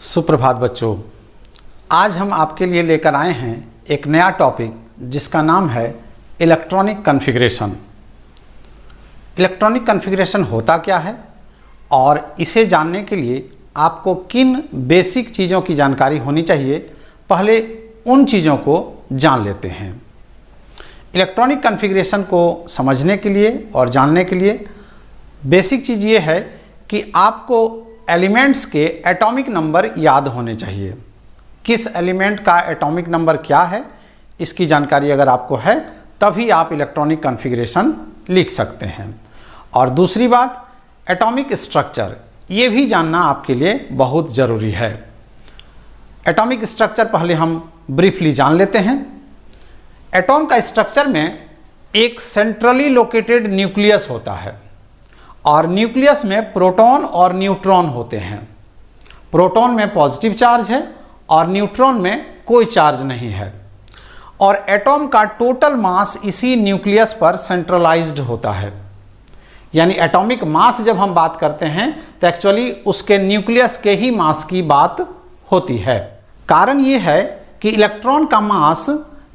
सुप्रभात बच्चों, आज हम आपके लिए लेकर आए हैं एक नया टॉपिक जिसका नाम है इलेक्ट्रॉनिक कॉन्फ़िगरेशन। इलेक्ट्रॉनिक कॉन्फ़िगरेशन होता क्या है और इसे जानने के लिए आपको किन बेसिक चीज़ों की जानकारी होनी चाहिए, पहले उन चीज़ों को जान लेते हैं। इलेक्ट्रॉनिक कॉन्फ़िगरेशन को समझने के लिए और जानने के लिए बेसिक चीज़ ये है कि आपको एलिमेंट्स के एटॉमिक नंबर याद होने चाहिए। किस एलिमेंट का एटॉमिक नंबर क्या है, इसकी जानकारी अगर आपको है तभी आप इलेक्ट्रॉनिक कॉन्फ़िगरेशन लिख सकते हैं। और दूसरी बात, एटॉमिक स्ट्रक्चर, ये भी जानना आपके लिए बहुत ज़रूरी है। एटॉमिक स्ट्रक्चर पहले हम ब्रीफली जान लेते हैं। एटॉम का स्ट्रक्चर में एक सेंट्रली लोकेटेड न्यूक्लियस होता है और न्यूक्लियस में प्रोटॉन और न्यूट्रॉन होते हैं। प्रोटॉन में पॉजिटिव चार्ज है और न्यूट्रॉन में कोई चार्ज नहीं है। और एटॉम का टोटल मास इसी न्यूक्लियस पर सेंट्रलाइज्ड होता है। यानी एटॉमिक मास जब हम बात करते हैं तो एक्चुअली उसके न्यूक्लियस के ही मास की बात होती है। कारण ये है कि इलेक्ट्रॉन का मास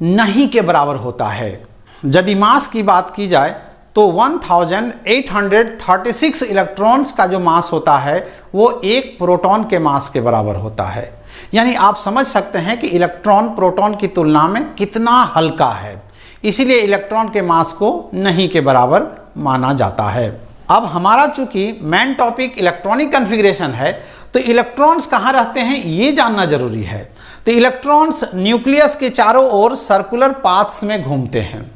नहीं के बराबर होता है। यदि मास की बात की जाए तो 1836 इलेक्ट्रॉन्स का जो मास होता है वो एक प्रोटॉन के मास के बराबर होता है। यानी आप समझ सकते हैं कि इलेक्ट्रॉन प्रोटॉन की तुलना में कितना हल्का है, इसीलिए इलेक्ट्रॉन के मास को नहीं के बराबर माना जाता है। अब हमारा चूंकि मेन टॉपिक इलेक्ट्रॉनिक कॉन्फ़िगरेशन है तो इलेक्ट्रॉन्स कहाँ रहते हैं ये जानना जरूरी है। तो इलेक्ट्रॉन्स न्यूक्लियस के चारों ओर सर्कुलर पाथ्स में घूमते हैं।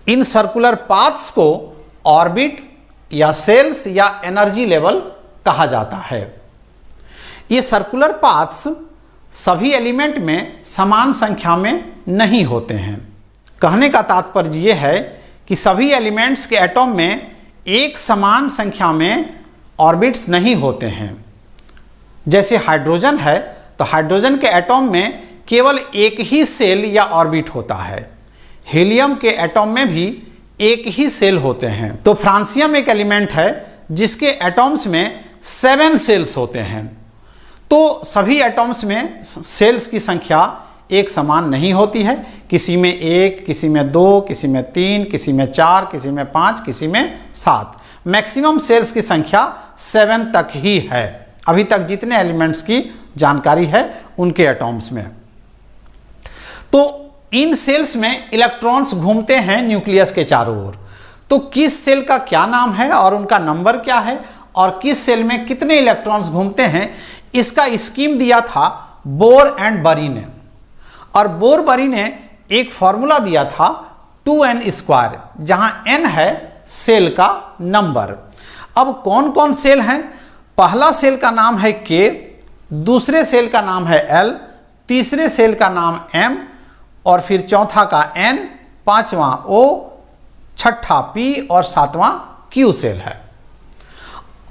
इन सर्कुलर पाथ्स को ऑर्बिट या सेल्स या एनर्जी लेवल कहा जाता है। ये सर्कुलर पाथ्स सभी एलिमेंट में समान संख्या में नहीं होते हैं। कहने का तात्पर्य ये है कि सभी एलिमेंट्स के एटॉम में एक समान संख्या में ऑर्बिट्स नहीं होते हैं। जैसे हाइड्रोजन है तो हाइड्रोजन के एटॉम में केवल एक ही सेल या ऑर्बिट होता है। हीलियम के एटॉम में भी एक ही सेल होते हैं। तो फ्रांसियम एक एलिमेंट है जिसके एटॉम्स में 7 सेल्स होते हैं। तो सभी एटॉम्स में सेल्स की संख्या एक समान नहीं होती है। किसी में 1, किसी में 2, किसी में 3, किसी में 4, किसी में 5, किसी में 7। मैक्सिमम सेल्स की संख्या 7 तक ही है। अभी तक जितने एलिमेंट्स की जानकारी है उनके एटॉम्स में। तो इन सेल्स में इलेक्ट्रॉन्स घूमते हैं न्यूक्लियस के चारों ओर। तो किस सेल का क्या नाम है और उनका नंबर क्या है और किस सेल में कितने इलेक्ट्रॉन्स घूमते हैं, इसका स्कीम दिया था बोर एंड बरी ने। और बोर बरी ने एक फॉर्मूला दिया था 2n², जहां n है सेल का नंबर। अब कौन कौन सेल हैं? पहला सेल का नाम है K, दूसरे सेल का नाम है L, तीसरे सेल का नाम M और फिर चौथा का N, पांचवा O, छठा P और सातवां Q सेल है।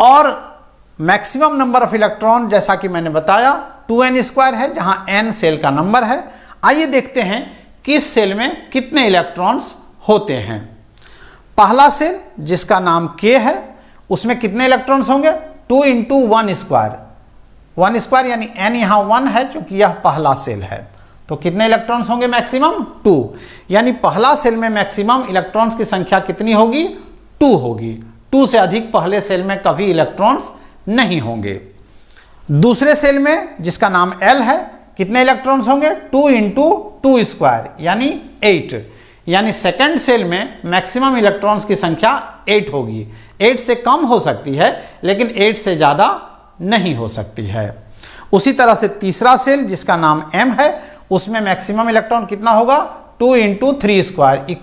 और मैक्सिमम नंबर ऑफ इलेक्ट्रॉन जैसा कि मैंने बताया 2n² है, जहां n सेल का नंबर है। आइए देखते हैं किस सेल में कितने इलेक्ट्रॉन्स होते हैं। पहला सेल जिसका नाम K है उसमें कितने इलेक्ट्रॉन्स होंगे? 2 × 1² 1² यानी n यहाँ 1 है चूंकि यह पहला सेल है। तो कितने इलेक्ट्रॉन्स होंगे? मैक्सिमम 2। यानी पहला सेल में मैक्सिमम इलेक्ट्रॉन्स की संख्या कितनी होगी? 2 होगी। 2 से अधिक पहले सेल में कभी इलेक्ट्रॉन्स नहीं होंगे। दूसरे सेल में जिसका नाम L है कितने इलेक्ट्रॉन्स होंगे? 2 × 2² यानी 8। यानी सेकंड सेल में मैक्सिमम इलेक्ट्रॉन्स की संख्या 8 होगी। 8 से कम हो सकती है लेकिन 8 से ज़्यादा नहीं हो सकती है। उसी तरह से तीसरा सेल जिसका नाम M है उसमें मैक्सिमम इलेक्ट्रॉन कितना होगा? 2 × 3² =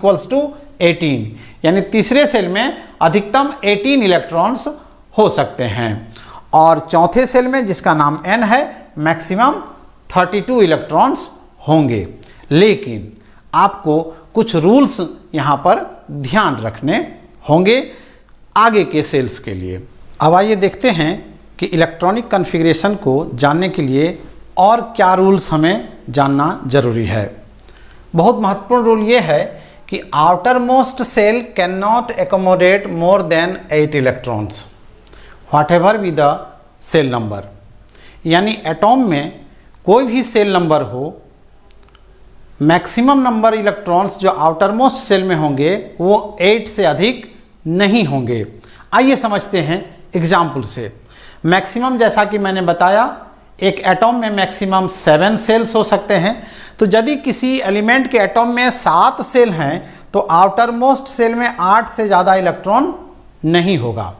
18। यानी तीसरे सेल में अधिकतम 18 इलेक्ट्रॉन्स हो सकते हैं। और चौथे सेल में जिसका नाम N है मैक्सिमम 32 इलेक्ट्रॉन्स होंगे। लेकिन आपको कुछ रूल्स यहाँ पर ध्यान रखने होंगे आगे के सेल्स के लिए। अब आइए देखते हैं कि इलेक्ट्रॉनिक कॉन्फ़िगरेशन को जानने के लिए और क्या रूल्स हमें जानना जरूरी है। बहुत महत्वपूर्ण रूल ये है कि outermost shell can not accommodate more than 8 electrons whatever be the shell number. यानी एटॉम में कोई भी सेल नंबर हो, मैक्सिमम नंबर इलेक्ट्रॉन्स जो आउटर मोस्ट सेल में होंगे वो 8 से अधिक नहीं होंगे। आइए समझते हैं एग्जाम्पल से। मैक्सिमम जैसा कि मैंने बताया, एक एटॉम में मैक्सिमम 7 सेल्स हो सकते हैं। तो यदि किसी एलिमेंट के एटॉम में 7 सेल हैं तो आउटर मोस्ट सेल में 8 से ज़्यादा इलेक्ट्रॉन नहीं होगा।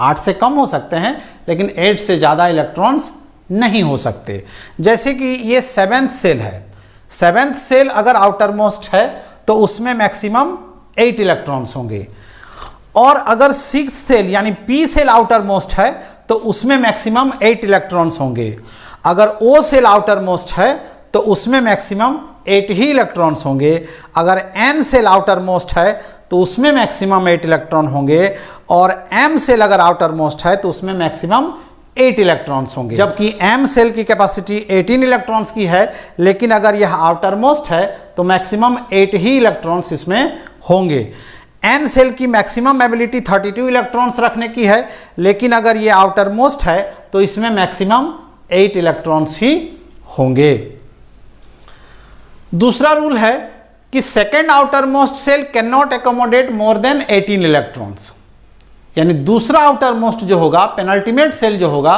8 से कम हो सकते हैं लेकिन 8 से ज़्यादा इलेक्ट्रॉन्स नहीं हो सकते। जैसे कि ये 7th सेल है, 7th सेल अगर आउटर मोस्ट है तो उसमें मैक्सिमम 8 इलेक्ट्रॉन्स होंगे, और अगर 6th सेल यानी पी सेल आउटर मोस्ट है तो उसमें मैक्सिमम 8 इलेक्ट्रॉन्स होंगे। अगर ओ सेल आउटर मोस्ट है तो उसमें मैक्सिमम 8 ही इलेक्ट्रॉन्स होंगे। अगर एन सेल आउटर मोस्ट है तो उसमें मैक्सिमम 8 इलेक्ट्रॉन होंगे, और एम सेल अगर आउटर मोस्ट है तो उसमें मैक्सिमम 8 इलेक्ट्रॉन्स होंगे। जबकि एम सेल की कैपेसिटी 18 इलेक्ट्रॉन्स की है, लेकिन अगर यह आउटर मोस्ट है तो मैक्सिमम 8 ही इलेक्ट्रॉन्स इसमें होंगे। एन सेल की मैक्सिमम एबिलिटी 32 इलेक्ट्रॉन्स रखने की है, लेकिन अगर ये आउटर मोस्ट है तो इसमें मैक्सिमम 8 इलेक्ट्रॉन्स ही होंगे। दूसरा रूल है कि second outermost shell can not accommodate more than 18 electrons, यानी दूसरा आउटर मोस्ट जो होगा, पेनल्टीमेट सेल जो होगा,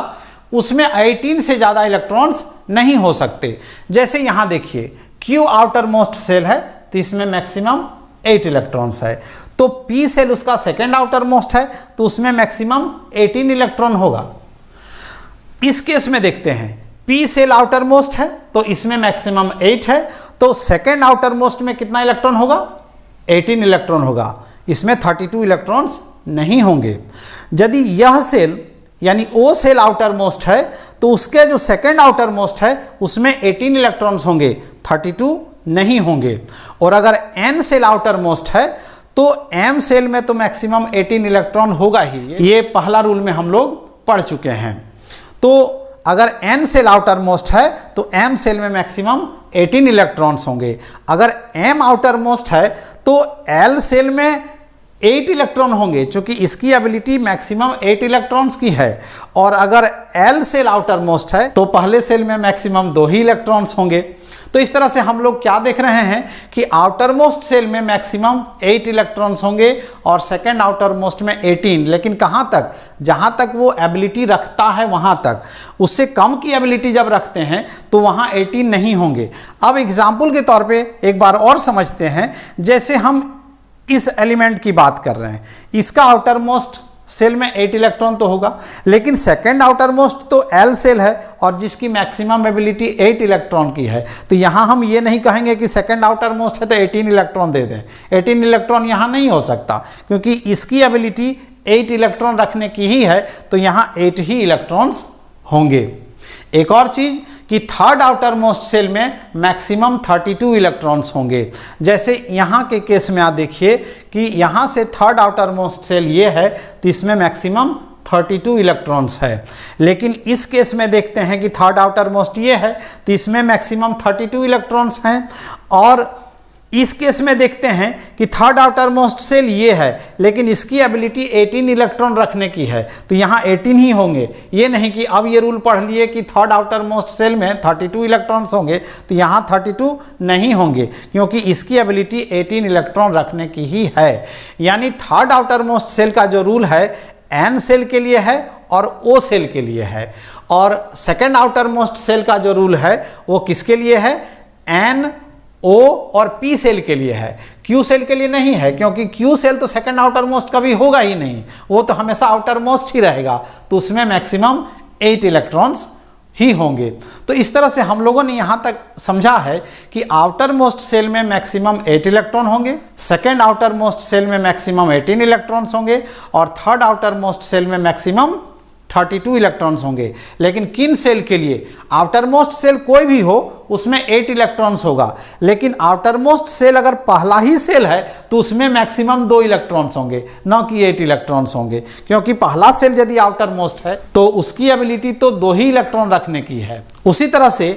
उसमें 18 से ज़्यादा इलेक्ट्रॉन्स नहीं हो सकते। जैसे यहाँ देखिए क्यू आउटर मोस्ट सेल है तो इसमें मैक्सिमम 8 इलेक्ट्रॉन्स है, तो पी सेल उसका सेकेंड आउटर मोस्ट है तो उसमें मैक्सिमम 18 इलेक्ट्रॉन होगा। इस केस में देखते हैं पी सेल आउटर मोस्ट है तो इसमें मैक्सिमम 8 है, तो सेकेंड आउटर मोस्ट में कितना इलेक्ट्रॉन होगा? 18 इलेक्ट्रॉन होगा, इसमें 32 इलेक्ट्रॉन्स नहीं होंगे। यदि यह सेल यानी ओ सेल आउटर मोस्ट है तो उसके जो सेकेंड आउटर मोस्ट है उसमें 18 इलेक्ट्रॉन्स होंगे, 32 नहीं होंगे। और अगर एन सेल आउटर मोस्ट है तो एम सेल में तो मैक्सिमम 18 इलेक्ट्रॉन होगा ही, ये पहला रूल में हम लोग पढ़ चुके हैं। तो अगर एन सेल आउटर मोस्ट है तो एम सेल में मैक्सिमम 18 इलेक्ट्रॉन्स होंगे। अगर एम आउटर मोस्ट है तो एल सेल में 8 इलेक्ट्रॉन होंगे, क्योंकि इसकी एबिलिटी मैक्सिमम 8 इलेक्ट्रॉन्स की है। और अगर एल सेल आउटर मोस्ट है तो पहले सेल में मैक्सिमम 2 ही इलेक्ट्रॉन्स होंगे। तो इस तरह से हम लोग क्या देख रहे हैं कि आउटर मोस्ट सेल में मैक्सिमम 8 इलेक्ट्रॉन्स होंगे और सेकेंड आउटर मोस्ट में 18, लेकिन कहाँ तक? जहाँ तक वो एबिलिटी रखता है वहाँ तक। उससे कम की एबिलिटी जब रखते हैं तो वहाँ 18 नहीं होंगे। अब एग्जाम्पल के तौर पे एक बार और समझते हैं। जैसे हम इस एलिमेंट की बात कर रहे हैं, इसका आउटर मोस्ट सेल में 8 इलेक्ट्रॉन तो होगा, लेकिन सेकेंड आउटर मोस्ट तो एल सेल है और जिसकी मैक्सिमम एबिलिटी 8 इलेक्ट्रॉन की है। तो यहाँ हम ये नहीं कहेंगे कि सेकेंड आउटर मोस्ट है तो 18 इलेक्ट्रॉन दे दें। 18 इलेक्ट्रॉन यहाँ नहीं हो सकता, क्योंकि इसकी एबिलिटी 8 इलेक्ट्रॉन रखने की ही है, तो यहाँ 8 ही इलेक्ट्रॉन्स होंगे। एक और चीज़ कि थर्ड आउटर मोस्ट सेल में मैक्सिमम 32 इलेक्ट्रॉन्स होंगे। जैसे यहाँ के केस में आप देखिए कि यहाँ से थर्ड आउटर मोस्ट सेल ये है तो इसमें मैक्सिमम 32 इलेक्ट्रॉन्स है, लेकिन इस केस में देखते हैं कि थर्ड आउटर मोस्ट ये है तो इसमें मैक्सिमम 32 इलेक्ट्रॉन्स हैं। और इस केस में देखते हैं कि थर्ड आउटर मोस्ट सेल ये है, लेकिन इसकी एबिलिटी 18 इलेक्ट्रॉन रखने की है, तो यहाँ 18 ही होंगे। ये नहीं कि अब ये रूल पढ़ लिए कि थर्ड आउटर मोस्ट सेल में 32 इलेक्ट्रॉन्स होंगे तो यहाँ 32 नहीं होंगे, क्योंकि इसकी एबिलिटी 18 इलेक्ट्रॉन रखने की ही है। यानी थर्ड आउटर मोस्ट सेल का जो रूल है एन सेल के लिए है और ओ सेल के लिए है, और सेकेंड आउटर मोस्ट सेल का जो रूल है वो किसके लिए है? एन, ओ और पी सेल के लिए है, क्यू सेल के लिए नहीं है, क्योंकि क्यू सेल तो सेकंड आउटर मोस्ट कभी होगा ही नहीं, वो तो हमेशा आउटर मोस्ट ही रहेगा, तो उसमें मैक्सिमम 8 इलेक्ट्रॉन्स ही होंगे। तो इस तरह से हम लोगों ने यहाँ तक समझा है कि आउटर मोस्ट सेल में मैक्सिमम 8 इलेक्ट्रॉन होंगे, सेकेंड आउटर मोस्ट सेल में मैक्सिमम 18 इलेक्ट्रॉन्स होंगे, और थर्ड आउटर मोस्ट सेल में मैक्सिमम 32 इलेक्ट्रॉन्स होंगे। लेकिन किन सेल के लिए? आउटर मोस्ट सेल कोई भी हो उसमें 8 इलेक्ट्रॉन्स होगा, लेकिन आउटर मोस्ट सेल अगर पहला ही सेल है तो उसमें मैक्सिमम 2 इलेक्ट्रॉन्स होंगे, न कि 8 इलेक्ट्रॉन्स होंगे, क्योंकि पहला सेल यदि आउटर मोस्ट है तो उसकी एबिलिटी तो 2 ही इलेक्ट्रॉन रखने की है। उसी तरह से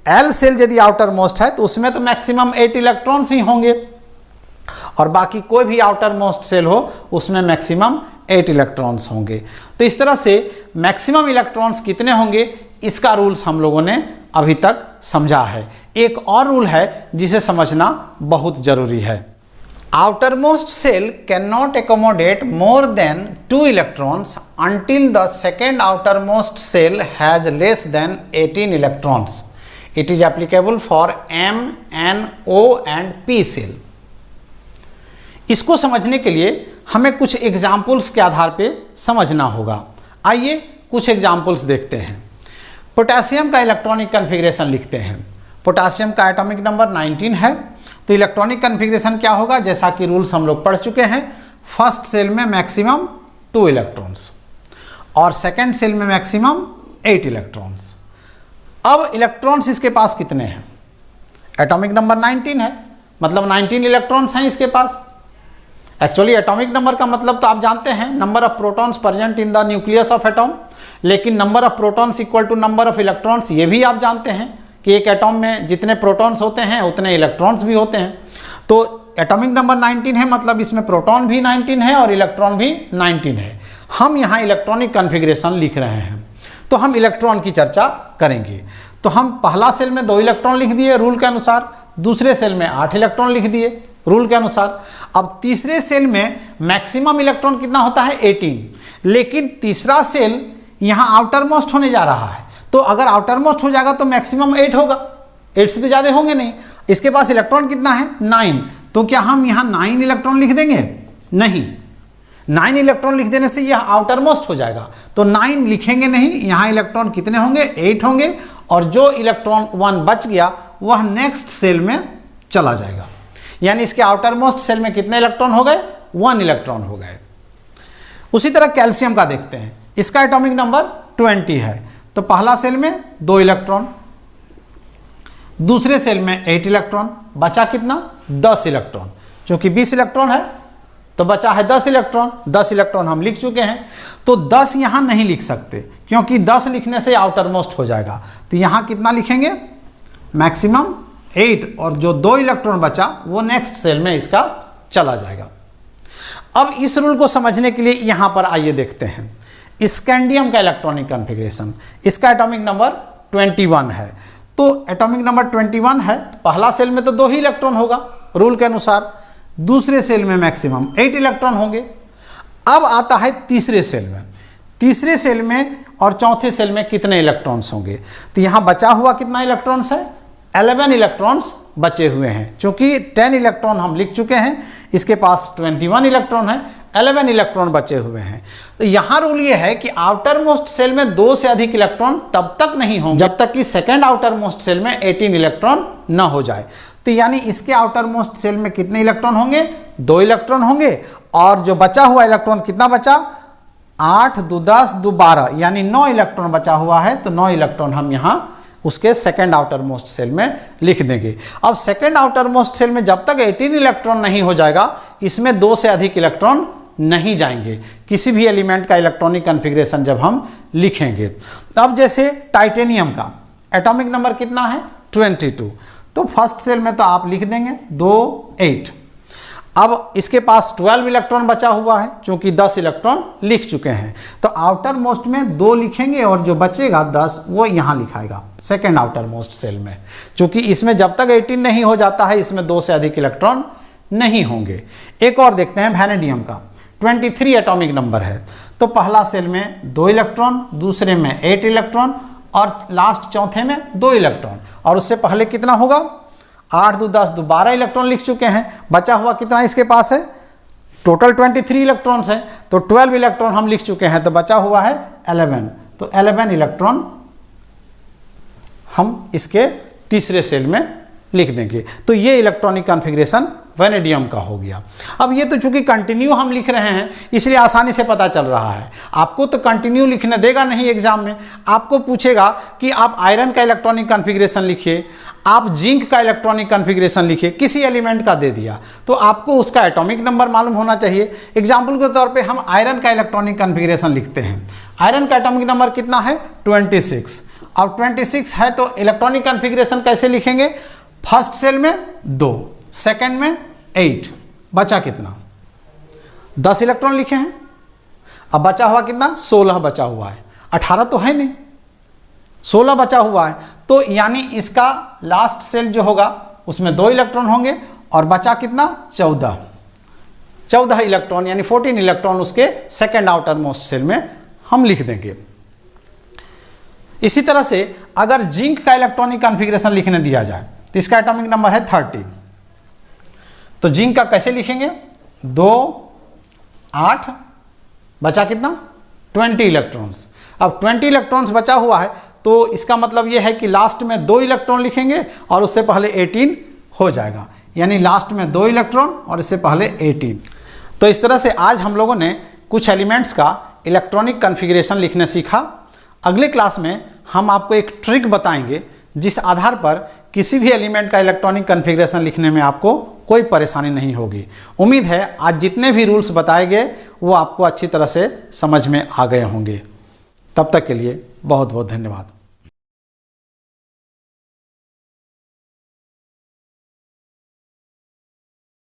एल सेल यदि आउटर मोस्ट है तो उसमें तो मैक्सिमम 8 इलेक्ट्रॉन्स ही होंगे, और बाकी कोई भी आउटर मोस्ट सेल हो उसमें मैक्सिमम 8 इलेक्ट्रॉन्स होंगे। तो इस तरह से मैक्सिमम इलेक्ट्रॉन्स कितने होंगे इसका रूल्स हम लोगों ने अभी तक समझा है। एक और रूल है जिसे समझना बहुत जरूरी है। outermost cell cannot accommodate more than 2 electrons until the second outermost cell has less than 18 electrons. It is applicable for M, N, O and P cell. इसको समझने के लिए हमें कुछ एग्जाम्पल्स के आधार पे समझना होगा। आइए कुछ एग्जाम्पल्स देखते हैं। पोटेशियम का इलेक्ट्रॉनिक कन्फिग्रेशन लिखते हैं। पोटेशियम का एटॉमिक नंबर 19 है, तो इलेक्ट्रॉनिक कन्फिग्रेशन क्या होगा, जैसा कि रूल्स हम लोग पढ़ चुके हैं। फर्स्ट सेल में मैक्सिमम 2 इलेक्ट्रॉन्स और सेकेंड सेल में मैक्सिमम 8 इलेक्ट्रॉन्स। अब इलेक्ट्रॉन्स इसके पास कितने हैं? एटॉमिक नंबर 19 है, मतलब 19 इलेक्ट्रॉन्स हैं इसके पास। एक्चुअली एटॉमिक नंबर का मतलब तो आप जानते हैं, number of protons present in the nucleus of atom, लेकिन number of protons equal to number of electrons, ये भी आप जानते हैं कि एक एटॉम में जितने प्रोटॉन्स होते हैं उतने इलेक्ट्रॉन्स भी होते हैं। तो एटॉमिक नंबर 19 है, मतलब इसमें प्रोटॉन भी 19 है और इलेक्ट्रॉन भी 19 है। हम यहाँ इलेक्ट्रॉनिक कन्फिग्रेशन लिख रहे हैं, तो हम इलेक्ट्रॉन की चर्चा करेंगे। तो हम पहला सेल में 2 इलेक्ट्रॉन लिख दिए रूल के अनुसार, दूसरे सेल में 8 इलेक्ट्रॉन लिख दिए रूल के अनुसार। अब तीसरे सेल में मैक्सिमम इलेक्ट्रॉन कितना होता है? 18, लेकिन तीसरा सेल यहाँ आउटर मोस्ट होने जा रहा है, तो अगर आउटर मोस्ट हो जाएगा तो मैक्सिमम 8 होगा, 8 से तो ज़्यादा होंगे नहीं। इसके पास इलेक्ट्रॉन कितना है? 9, तो क्या हम यहाँ 9 इलेक्ट्रॉन लिख देंगे? नहीं, 9 इलेक्ट्रॉन लिख देने से यह आउटर मोस्ट हो जाएगा, तो 9 लिखेंगे नहीं। यहाँ इलेक्ट्रॉन कितने होंगे? 8 होंगे, और जो इलेक्ट्रॉन 1 बच गया वह नेक्स्ट सेल में चला जाएगा। यानी इसके आउटर मोस्ट सेल में कितने इलेक्ट्रॉन हो गए? 1 इलेक्ट्रॉन हो गए। उसी तरह कैल्शियम का देखते हैं। इसका एटॉमिक नंबर 20 है, तो पहला सेल में 2 इलेक्ट्रॉन, दूसरे सेल में 8 इलेक्ट्रॉन, बचा कितना? 10 इलेक्ट्रॉन। चूंकि 20 इलेक्ट्रॉन है तो बचा है 10 इलेक्ट्रॉन। 10 इलेक्ट्रॉन हम लिख चुके हैं, तो 10 यहां नहीं लिख सकते क्योंकि 10 लिखने से आउटर मोस्ट हो जाएगा। तो यहां कितना लिखेंगे? मैक्सिमम 8, और जो 2 इलेक्ट्रॉन बचा वो नेक्स्ट सेल में इसका चला जाएगा। अब इस रूल को समझने के लिए यहां पर आइए देखते हैं स्कैंडियम का इलेक्ट्रॉनिक कन्फिग्रेशन। इसका एटॉमिक नंबर 21 है, तो एटॉमिक नंबर 21 है, पहला सेल में तो 2 ही इलेक्ट्रॉन होगा रूल के अनुसार, दूसरे सेल में मैक्सिमम 8 इलेक्ट्रॉन होंगे। अब आता है तीसरे सेल में, तीसरे सेल में और चौथे सेल में कितने इलेक्ट्रॉन्स होंगे? तो यहाँ बचा हुआ कितना इलेक्ट्रॉन्स है? 11 इलेक्ट्रॉन्स बचे हुए हैं। चूंकि 10 इलेक्ट्रॉन हम लिख चुके हैं, इसके पास 21 इलेक्ट्रॉन है, 11 इलेक्ट्रॉन बचे हुए हैं। तो यहाँ रूल ये है कि आउटर मोस्ट सेल में 2 से अधिक इलेक्ट्रॉन तब तक नहीं होंगे जब तक कि सेकेंड आउटर मोस्ट सेल में 18 इलेक्ट्रॉन न हो जाए। तो यानी इसके आउटर मोस्ट सेल में कितने इलेक्ट्रॉन होंगे? 2 इलेक्ट्रॉन होंगे, और जो बचा हुआ इलेक्ट्रॉन कितना बचा? 8 2 10 2 12, यानी 9 इलेक्ट्रॉन बचा हुआ है। तो 9 इलेक्ट्रॉन हम यहाँ उसके सेकेंड आउटर मोस्ट सेल में लिख देंगे। अब सेकेंड आउटर मोस्ट सेल में जब तक 18 इलेक्ट्रॉन नहीं हो जाएगा, इसमें 2 से अधिक इलेक्ट्रॉन नहीं जाएंगे किसी भी एलिमेंट का इलेक्ट्रॉनिक कन्फिग्रेशन जब हम लिखेंगे। अब जैसे टाइटेनियम का एटॉमिक नंबर कितना है? 22, तो फर्स्ट सेल में तो आप लिख देंगे 2 8। अब इसके पास 12 इलेक्ट्रॉन बचा हुआ है, क्योंकि 10 इलेक्ट्रॉन लिख चुके हैं, तो आउटर मोस्ट में 2 लिखेंगे और जो बचेगा 10 वो यहाँ लिखाएगा सेकेंड आउटर मोस्ट सेल में, क्योंकि इसमें जब तक 18 नहीं हो जाता है इसमें 2 से अधिक इलेक्ट्रॉन नहीं होंगे। एक और देखते हैं वैनेडियम का, 23 एटॉमिक नंबर है, तो पहला सेल में 2 इलेक्ट्रॉन, दूसरे में 8 इलेक्ट्रॉन और लास्ट चौथे में 2 इलेक्ट्रॉन, और उससे पहले कितना होगा? 8 2 10 2 12 इलेक्ट्रॉन लिख चुके हैं। बचा हुआ कितना इसके पास है? टोटल 23 इलेक्ट्रॉन्स हैं, तो 12 इलेक्ट्रॉन हम लिख चुके हैं, तो बचा हुआ है 11, तो 11 इलेक्ट्रॉन हम इसके तीसरे सेल में लिख देंगे। तो ये इलेक्ट्रॉनिक कॉन्फ़िगरेशन वैनेडियम का हो गया। अब ये तो चूंकि कंटिन्यू हम लिख रहे हैं इसलिए आसानी से पता चल रहा है। आपको तो कंटिन्यू लिखने देगा नहीं एग्जाम में, आपको पूछेगा कि आप आयरन का इलेक्ट्रॉनिक कॉन्फ़िगरेशन लिखिए, आप जिंक का इलेक्ट्रॉनिक कॉन्फ़िगरेशन लिखिए, किसी एलिमेंट का दे दिया तो आपको उसका एटॉमिक नंबर मालूम होना चाहिए। एग्जाम्पल के तौर पर हम आयरन का इलेक्ट्रॉनिक कॉन्फ़िगरेशन लिखते हैं। आयरन का एटॉमिक नंबर कितना है? 26। अब 26 है तो इलेक्ट्रॉनिक कॉन्फ़िगरेशन कैसे लिखेंगे? फर्स्ट सेल में 2, सेकेंड में 8, बचा कितना? 10 इलेक्ट्रॉन लिखे हैं। अब बचा हुआ कितना? 16 बचा हुआ है, 18 तो है नहीं, 16 बचा हुआ है, तो यानी इसका लास्ट सेल जो होगा उसमें 2 इलेक्ट्रॉन होंगे और बचा कितना 14 इलेक्ट्रॉन यानी 14 इलेक्ट्रॉन उसके सेकेंड आउटर मोस्ट सेल में हम लिख देंगे। इसी तरह से अगर जिंक का इलेक्ट्रॉनिक कॉन्फ़िगरेशन लिखने दिया जाए तो इसका एटॉमिक नंबर है 30, तो जिंक का कैसे लिखेंगे 2 8 बचा कितना 20 इलेक्ट्रॉन्स। अब 20 इलेक्ट्रॉन्स बचा हुआ है तो इसका मतलब यह है कि लास्ट में 2 इलेक्ट्रॉन लिखेंगे और उससे पहले 18 हो जाएगा, यानी लास्ट में 2 इलेक्ट्रॉन और इससे पहले 18। तो इस तरह से आज हम लोगों ने कुछ एलिमेंट्स का इलेक्ट्रॉनिक कॉन्फ़िगरेशन लिखने सीखा। अगले क्लास में हम आपको एक ट्रिक बताएंगे जिस आधार पर किसी भी एलिमेंट का इलेक्ट्रॉनिक कॉन्फ़िगरेशन लिखने में आपको कोई परेशानी नहीं होगी। उम्मीद है आज जितने भी रूल्स बताए गए वो आपको अच्छी तरह से समझ में आ गए होंगे। तब तक के लिए बहुत बहुत धन्यवाद।